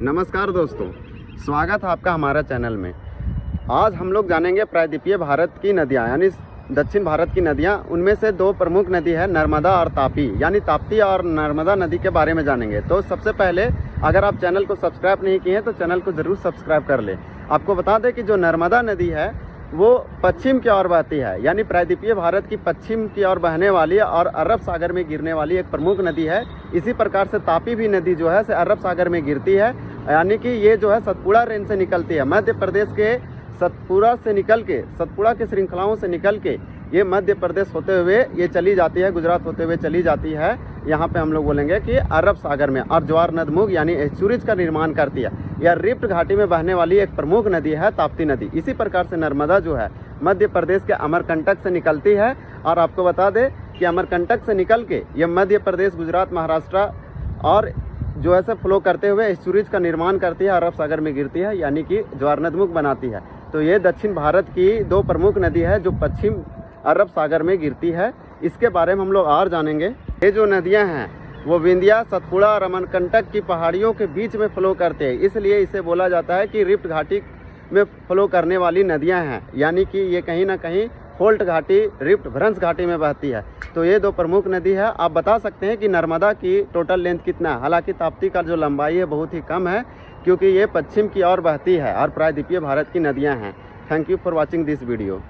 नमस्कार दोस्तों, स्वागत है आपका हमारा चैनल में। आज हम लोग जानेंगे प्रायद्वीपीय भारत की नदियाँ यानी दक्षिण भारत की नदियाँ। उनमें से दो प्रमुख नदी है नर्मदा और तापी, यानी ताप्ती और नर्मदा नदी के बारे में जानेंगे। तो सबसे पहले अगर आप चैनल को सब्सक्राइब नहीं किए हैं तो चैनल को ज़रूर सब्सक्राइब कर लें। आपको बता दें कि जो नर्मदा नदी है वो पश्चिम की ओर बहती है, यानी प्रायद्वीपीय भारत की पश्चिम की ओर बहने वाली और अरब सागर में गिरने वाली एक प्रमुख नदी है। इसी प्रकार से तापी भी नदी जो है से अरब सागर में गिरती है, यानी कि ये जो है सतपुड़ा रेंज से निकलती है। मध्य प्रदेश के सतपुड़ा से निकल के, सतपुड़ा की श्रृंखलाओं से निकल के ये मध्य प्रदेश होते हुए ये चली जाती है, गुजरात होते हुए चली जाती है। यहाँ पे हम लोग बोलेंगे कि अरब सागर में, और ज्वार नदमुग यानी एस्चुरीज का निर्माण करती है। यह रिफ्ट घाटी में बहने वाली एक प्रमुख नदी है ताप्ती नदी। इसी प्रकार से नर्मदा जो है मध्य प्रदेश के अमरकंटक से निकलती है। और आपको बता दें कि अमरकंटक से निकल के यह मध्य प्रदेश, गुजरात, महाराष्ट्र और जो है से फ्लो करते हुए एस्चुरीज का निर्माण करती है, अरब सागर में गिरती है, यानी कि ज्वार नदमुग बनाती है। तो ये दक्षिण भारत की दो प्रमुख नदी है जो पश्चिम अरब सागर में गिरती है। इसके बारे में हम लोग और जानेंगे। ये जो नदियां हैं वो विंध्या, सतपुड़ा और अमरकंटक की पहाड़ियों के बीच में फ्लो करते हैं, इसलिए इसे बोला जाता है कि रिफ्ट घाटी में फ्लो करने वाली नदियां हैं, यानी कि ये कहीं ना कहीं फोल्ट घाटी, रिफ्ट, भ्रंश घाटी में बहती है। तो ये दो प्रमुख नदी है। आप बता सकते हैं कि नर्मदा की टोटल लेंथ कितना है। हालांकि ताप्ती का जो लंबाई है बहुत ही कम है, क्योंकि ये पश्चिम की ओर बहती है और प्रायद्वीपीय भारत की नदियाँ हैं। Thank you for watching this video.